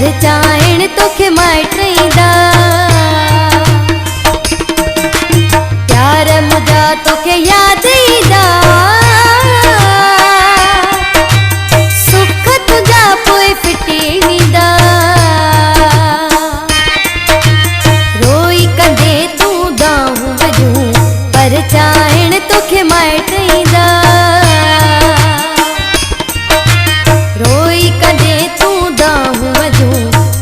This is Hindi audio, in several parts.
पर चाहण तोखे माइटईंदा प्यार मुझा तोखे याद ईंदा सुख तुझा पोइ फिटी वेंदा रोई कंदे तूं दाहूं वजूं पर चाहण तोखे माइटईंदा रोई कंदे तूं दाहूं वजूं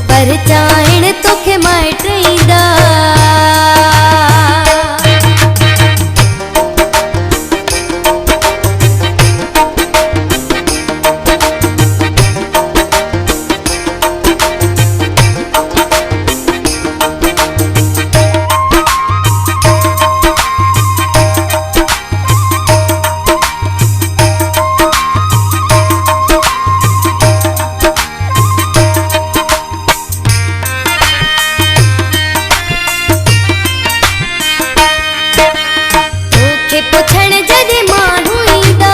पर चाहण तोखे माइटईंदा पुछण जदे माण्हू ईंदा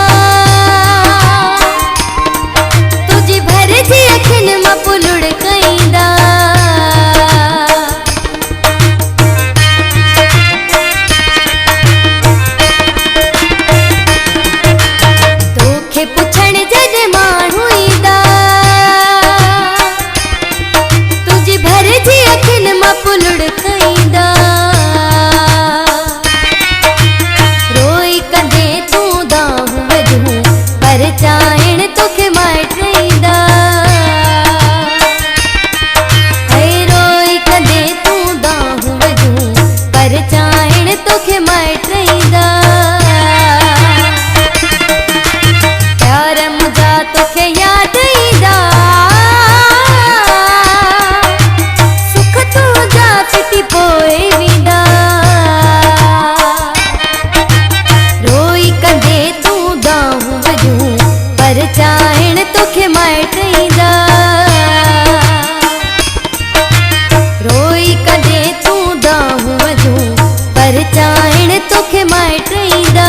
तुझी भर जी अखियुनि मां पुलुड़ कईंदा तोखे पुछण जदे माण्हू ईंदा तुझी भर जी अखियुनि मां पुलुड़ कईंदा पर चाहण तोखे माइटईंदा रोई कंदे तूं दाहूं वजूं पर चाहण तोखे माइटईंदा प्यार मुझा तोखे याद ईंदा सुख तुझा फिटी पोइ वेंदा रोई कंदे तूं दाहूं वजूं पर चाहण तोखे माइटईंदा रोई कंदे तूं दाहूं वजूं पर चाहण तोखे माइटईंदा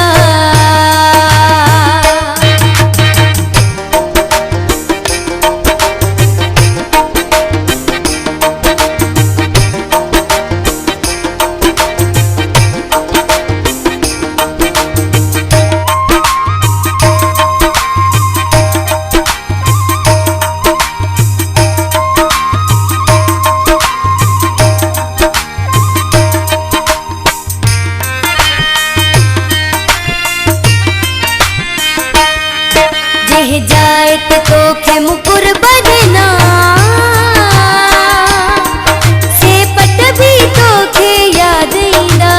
जह जाए ते तोखे मुकुर बदना से पट भी तोखे याद ईंदा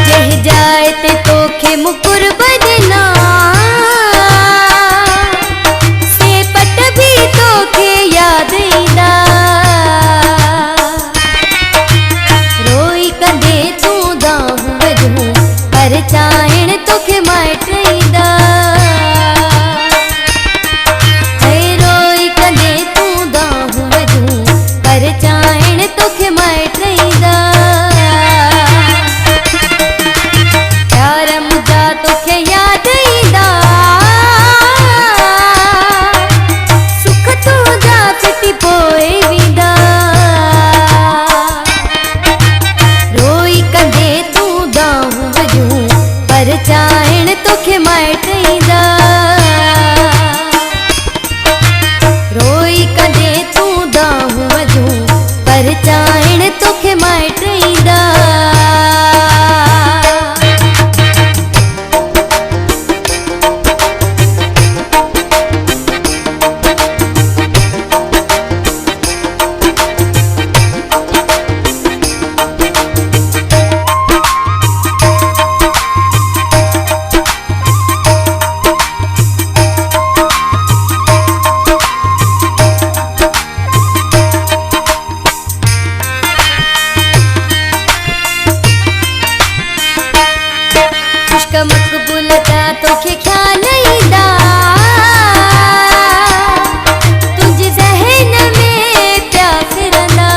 जह जाए ते तोखे मुकुर बदना से पट भी तोखे याद ईंदा पर चाहण तोखे माइटईंदा रोई कंदे तूं दाहूं वजूं पर चाहण तोखे माइटईंदा प्यार मुझा तोखे याद ईंदा सुख तुझा फिटी पोइ वेंदा रोई कंदे तूं दाहूं वजूं पर चाहण तोखे माइटईंदा रोई कंदे तूं दाहूं वजूं पर चाहण तोखे माइटईंदा मक़बूलता तोखे ख्याल ईंदा तुझे ज़हन में पिया फिरंदा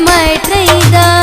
माय ट्रईदा